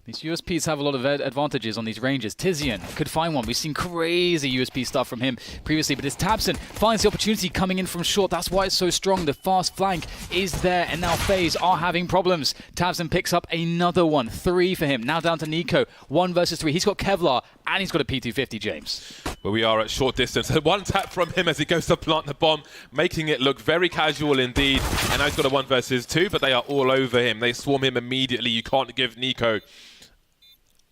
These USPs have a lot of advantages on these ranges. Tizian could find one. We've seen crazy USP stuff from him previously, but as tabseN finds the opportunity coming in from short, that's why it's so strong. The fast flank is there, and now FaZe are having problems. tabseN picks up another one. 3 for him. Now down to Nico. 1 versus 3. He's got Kevlar, and he's got a P250, James. Well, we are at short distance. One tap from him as he goes to plant the bomb, making it look very casual indeed. And now he's got a 1 versus 2, but they are all over him. They swarm him immediately. You can't give Nico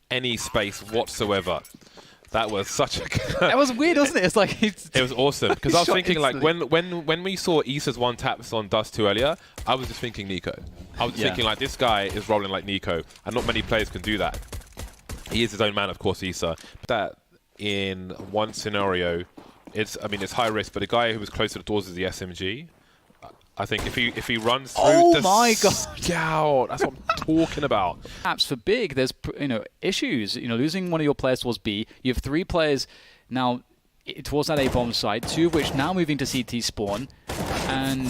any space whatsoever. That was such a... That was weird, wasn't it? It's like... It was awesome. Because I was thinking, like, when we saw Issa's 1 taps on Dust 2 earlier, I was just thinking Nico. I was thinking, like, this guy is rolling like Nico, and not many players can do that. He is his own man, of course, Issa. But that, in one scenario, it's high risk, but a guy who was closer to the doors is the SMG. I think if he runs through scout, that's what I'm talking about. Perhaps for big, there's issues. Losing one of your players towards B. You have 3 players now towards that A bomb site, 2 of which now moving to CT spawn. And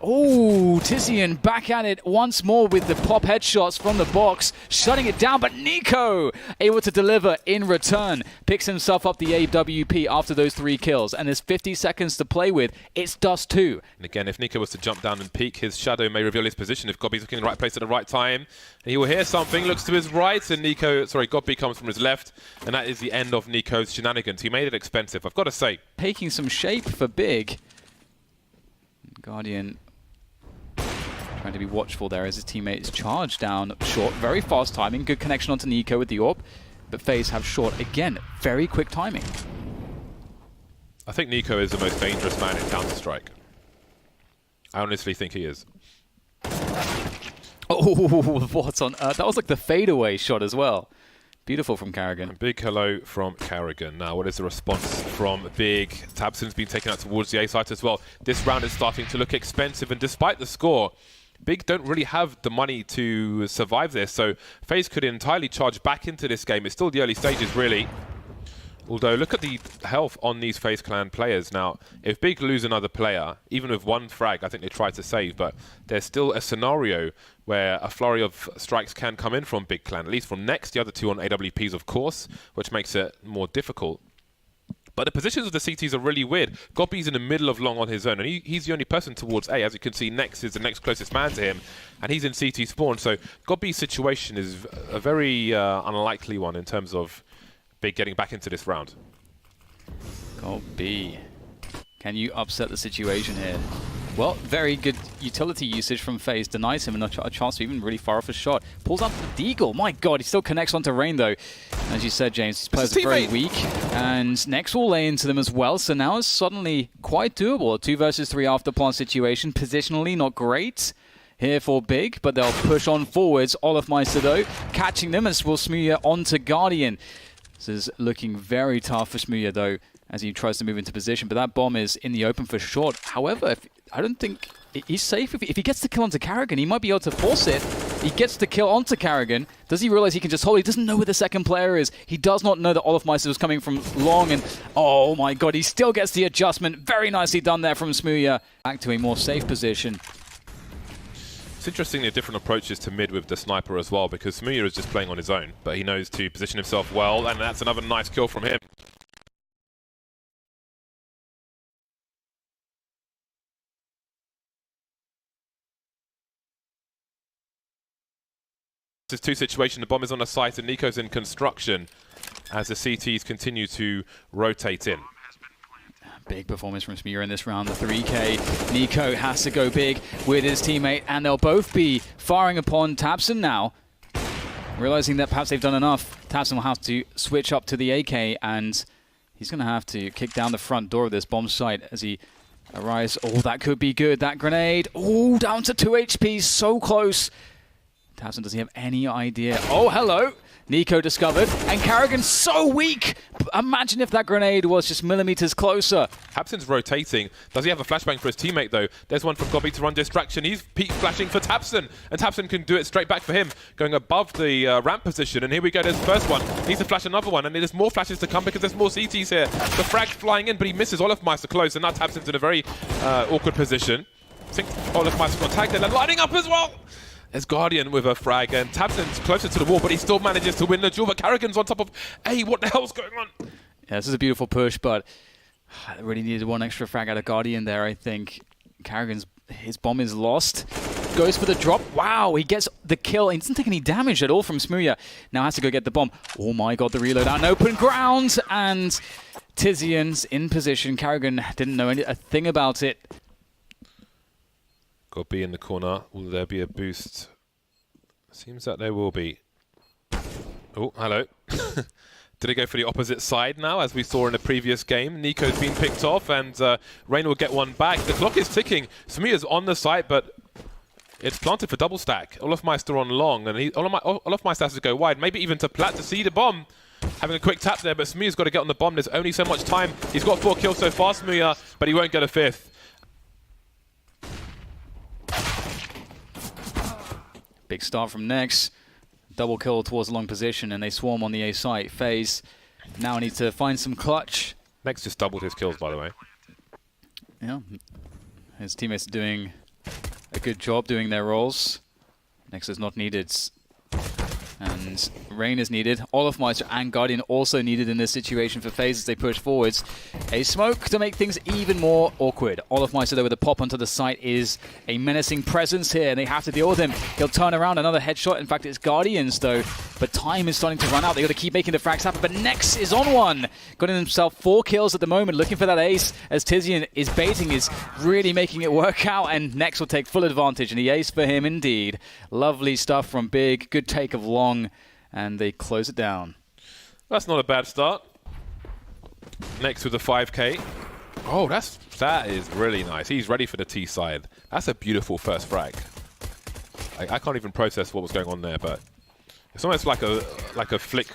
Tizian back at it once more with the pop headshots from the box, shutting it down. But Nico able to deliver in return, picks himself up the AWP after those 3 kills, and there's 50 seconds to play with. It's Dust 2. And again, if Nico was to jump down and peek, his shadow may reveal his position. If Gobby's looking in the right place at the right time, he will hear something, looks to his right, and Gobby comes from his left, and that is the end of Nico's shenanigans. He made it expensive, I've got to say. Taking some shape for big. Guardian trying to be watchful there as his teammates charge down short. Very fast timing. Good connection onto Nico with the AWP. But FaZe have short. Again, very quick timing. I think Nico is the most dangerous man in Counter-Strike. I honestly think he is. Oh, what's on earth? That was like the fadeaway shot as well. Beautiful from karrigan. A big hello from karrigan. Now, what is the response from Big? tabseN's been taken out towards the A site as well. This round is starting to look expensive, and despite the score, Big don't really have the money to survive this, so FaZe could entirely charge back into this game. It's still the early stages, really. Although, look at the health on these FaZe Clan players. Now, if Big lose another player, even with 1 frag, I think they try to save, but there's still a scenario where a flurry of strikes can come in from Big Clan, at least from next, the other 2 on AWPs, of course, which makes it more difficult. But the positions of the CTs are really weird. Gobby's in the middle of long on his own, and he's the only person towards A. As you can see, Nex is the next closest man to him, and he's in CT spawn. So Gobby's situation is a very unlikely one in terms of Big getting back into this round. Gobby, can you upset the situation here? Well, very good utility usage from FaZe. Denies him a chance to even really far off a shot. Pulls out the deagle. My god, he still connects onto Rain though. As you said, James, his players are very weak. And Nex will lay into them as well. So now it's suddenly quite doable. A 2 versus 3 after plant situation. Positionally not great here for Big, but they'll push on forwards. Olofmeister though, catching them as will Smooya onto Guardian. This is looking very tough for Smooya though, as he tries to move into position, but that bomb is in the open for short. However, I don't think he's safe. If he gets the kill onto karrigan, he might be able to force it. He gets the kill onto karrigan. Does he realize he can just hold? He doesn't know where the second player is. He does not know that Olofmeister was coming from long, and oh my god, he still gets the adjustment. Very nicely done there from Smooya. Back to a more safe position. It's interesting the different approaches to mid with the sniper as well, because Smooya is just playing on his own, but he knows to position himself well, and that's another nice kill from him. This is 2 situation. The bomb is on the site, and Nico's in construction as the CTs continue to rotate in. Big performance from Smooya in this round, the 3K. Nico has to go big with his teammate, and they'll both be firing upon tabseN now. Realizing that perhaps they've done enough, tabseN will have to switch up to the AK, and he's going to have to kick down the front door of this bomb site as he arrives. Oh, that could be good. That grenade. Oh, down to 2 HP, so close. tabseN doesn't have any idea. Oh, hello. Nico discovered, and karrigan so weak! Imagine if that grenade was just millimeters closer. tabseN's rotating. Does he have a flashbang for his teammate though? There's one from Gobby to run distraction. He's peek flashing for tabseN, and tabseN can do it straight back for him, going above the ramp position. And here we go, there's the first one. Needs to flash another one, and there's more flashes to come because there's more CTs here. The frag's flying in, but he misses Olofmeister close, and now tabseN's in a very awkward position. I think Olofmeister got tagged, and they're lining up as well! There's Guardian with a frag, and tabseN's closer to the wall, but he still manages to win the duel. But Karrigan's on top of, hey, what the hell's going on? Yeah, this is a beautiful push, but I really needed one extra frag out of Guardian there, I think. Karrigan's, his bomb is lost. Goes for the drop. Wow, he gets the kill. He doesn't take any damage at all from smooya. Now has to go get the bomb. Oh my god, the reload out in open ground. And Tizian's in position. Karrigan didn't know a thing about it. Got B in the corner. Will there be a boost? Seems that there will be. Oh, hello. Did it go for the opposite side now, as we saw in the previous game? Nico's been picked off, and Rain will get one back. The clock is ticking. smooya's on the site, but it's planted for double stack. Olofmeister on long, and Olofmeister has to go wide, maybe even to plat to see the bomb. Having a quick tap there, but smooya's got to get on the bomb. There's only so much time. He's got 4 kills so far, smooya, but he won't get a 5th. Big start from Nex. Double kill towards the long position, and they swarm on the A site. FaZe now needs to find some clutch. Nex just doubled his kills, by the way. Yeah, his teammates are doing a good job doing their roles. Nex is not needed. And Rain is needed. Olofmeister and Guardian also needed in this situation for FaZe as they push forwards. A smoke to make things even more awkward. Olofmeister, though, with a pop onto the site is a menacing presence here, and they have to deal with him. He'll turn around, another headshot. In fact, it's Guardians, though. But time is starting to run out. They've got to keep making the frags happen. But Nex is on one. Got himself 4 kills at the moment, looking for that ace, as Tizian is baiting, is really making it work out, and Nex will take full advantage. And the ace for him, indeed. Lovely stuff from Big. Good take of long. And they close it down. That's not a bad start. Next with the 5k. Oh, that is really nice. He's ready for the T side. That's a beautiful first frag. I can't even process what was going on there, but it's almost like a flick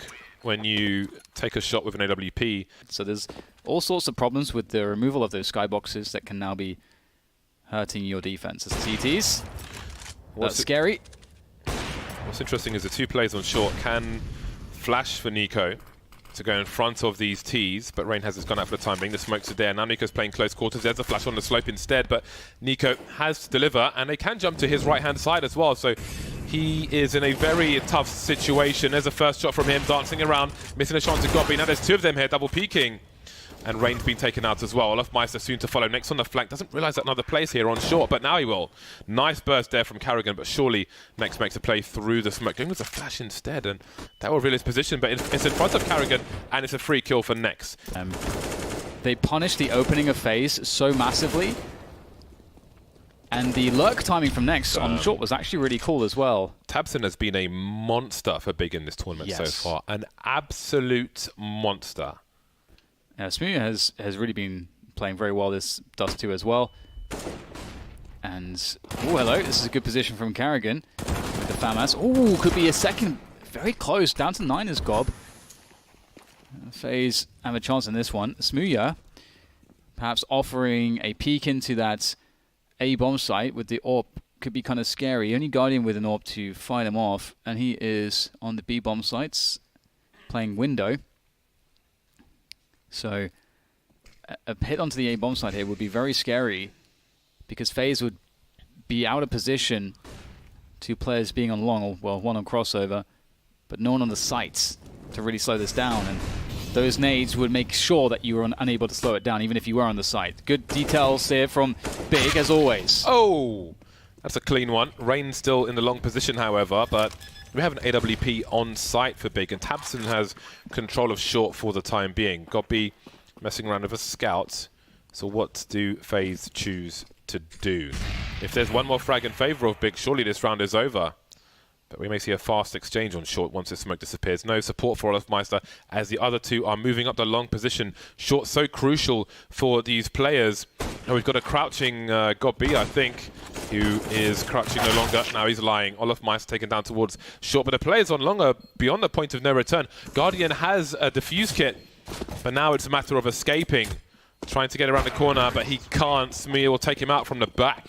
when you take a shot with an AWP. So there's all sorts of problems with the removal of those skyboxes that can now be hurting your defense. As TTs. That's scary. What's interesting is the 2 players on short can flash for Nico to go in front of these Ts, but Rain has his gun out for the time being. The smokes are there. Now Nico's playing close quarters. There's a flash on the slope instead, but Nico has to deliver, and they can jump to his right-hand side as well, so he is in a very tough situation. There's a first shot from him, dancing around, missing a chance to Gobi. Now there's 2 of them here, double peeking. And Rain's been taken out as well. Olofmeister soon to follow. Next on the flank. Doesn't realize that another play's here on short, but now he will. Nice burst there from Karrigan, but surely Next makes a play through the smoke. Going with a flash instead, and that will reveal his position, but it's in front of Karrigan, and it's a free kill for Next. They punished the opening of FaZe so massively, and the lurk timing from Next on short was actually really cool as well. tabseN has been a monster for Big in this tournament so far. An absolute monster. smooya has really been playing very well this Dust 2 as well. And, oh, hello, this is a good position from Karrigan with the FAMAS. Oh, could be a second, very close, down to 9 is Gob. FaZe have a chance in this one. smooya perhaps offering a peek into that A bomb site with the AWP could be kind of scary. Only Guardian with an AWP to fight him off, and he is on the B bomb sites playing window. So a hit onto the A bomb site here would be very scary, because FaZe would be out of position, 2 players being on long, or well, 1 on crossover, but no one on the sites to really slow this down. And those nades would make sure that you were unable to slow it down, even if you were on the site. Good details here from Big, as always. Oh, that's a clean one. Rain still in the long position, however, but we have an AWP on site for Big, and tabseN has control of short for the time being. Gobi messing around with a scout. So what do FaZe choose to do? If there's one more frag in favor of Big, surely this round is over. But we may see a fast exchange on short once the smoke disappears. No support for Olofmeister as the other 2 are moving up the long position. Short so crucial for these players. Now we've got a crouching Gobi, I think, who is crouching no longer. Now he's lying. Olofmeister taken down towards short, but the players on long are beyond the point of no return. Guardian has a defuse kit, but now it's a matter of escaping. Trying to get around the corner, but he can't. smooya will take him out from the back.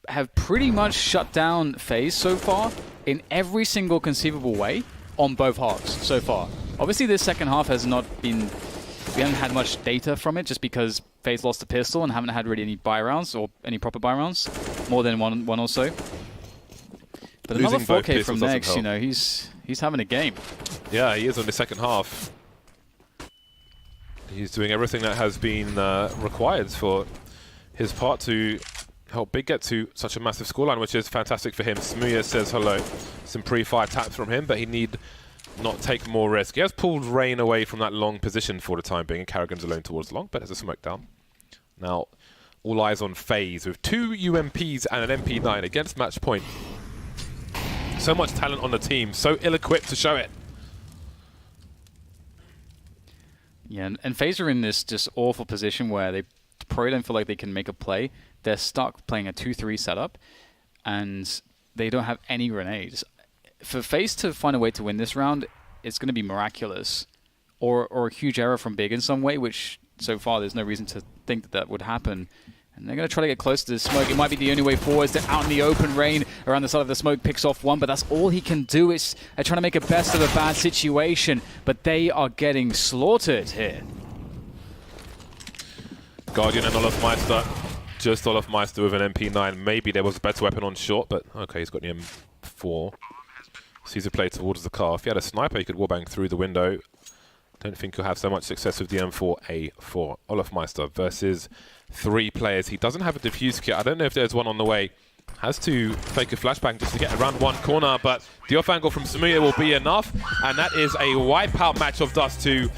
Have pretty much shut down FaZe so far in every single conceivable way on both halves so far. Obviously, this second half has not been... We haven't had much data from it just because FaZe lost the pistol and haven't had really any buy rounds or any proper buy rounds. More than one or so. But another Losing both 4K from pistols doesn't Nex, help. you know, he's having a game. Yeah, he is on the second half. He's doing everything that has been required for his part to help Big get to such a massive scoreline, which is fantastic for him. Smuya says hello. Some pre-fire taps from him, but he need not take more risk. He has pulled Rain away from that long position for the time being, and Carrigan's alone towards the long, but has a smoke down. Now, all eyes on FaZe with 2 UMPs and an MP9 against match point. So much talent on the team, so ill-equipped to show it. Yeah, and FaZe are in this just awful position where they probably don't feel like they can make a play. They're stuck playing a 2-3 setup, and they don't have any grenades. For FaZe to find a way to win this round, it's going to be miraculous, or a huge error from Big in some way, which so far there's no reason to think that that would happen. And they're going to try to get close to the smoke. It might be the only way forward. They're out in the open. Rain around the side of the smoke picks off one, but that's all he can do. Is they're trying to make a best of a bad situation, but they are getting slaughtered here. Guardian and Olofmeister. Just Olofmeister with an MP9. Maybe there was a better weapon on short, but okay, he's got the M4. Sees a play towards the car. If he had a sniper, he could wallbang through the window. Don't think he'll have so much success with the M4A4. Olofmeister versus 3 players. He doesn't have a defuse kit. I don't know if there's one on the way. Has to fake a flashbang just to get around one corner, but the off angle from Smuya will be enough, and that is a wipeout match of Dust 2.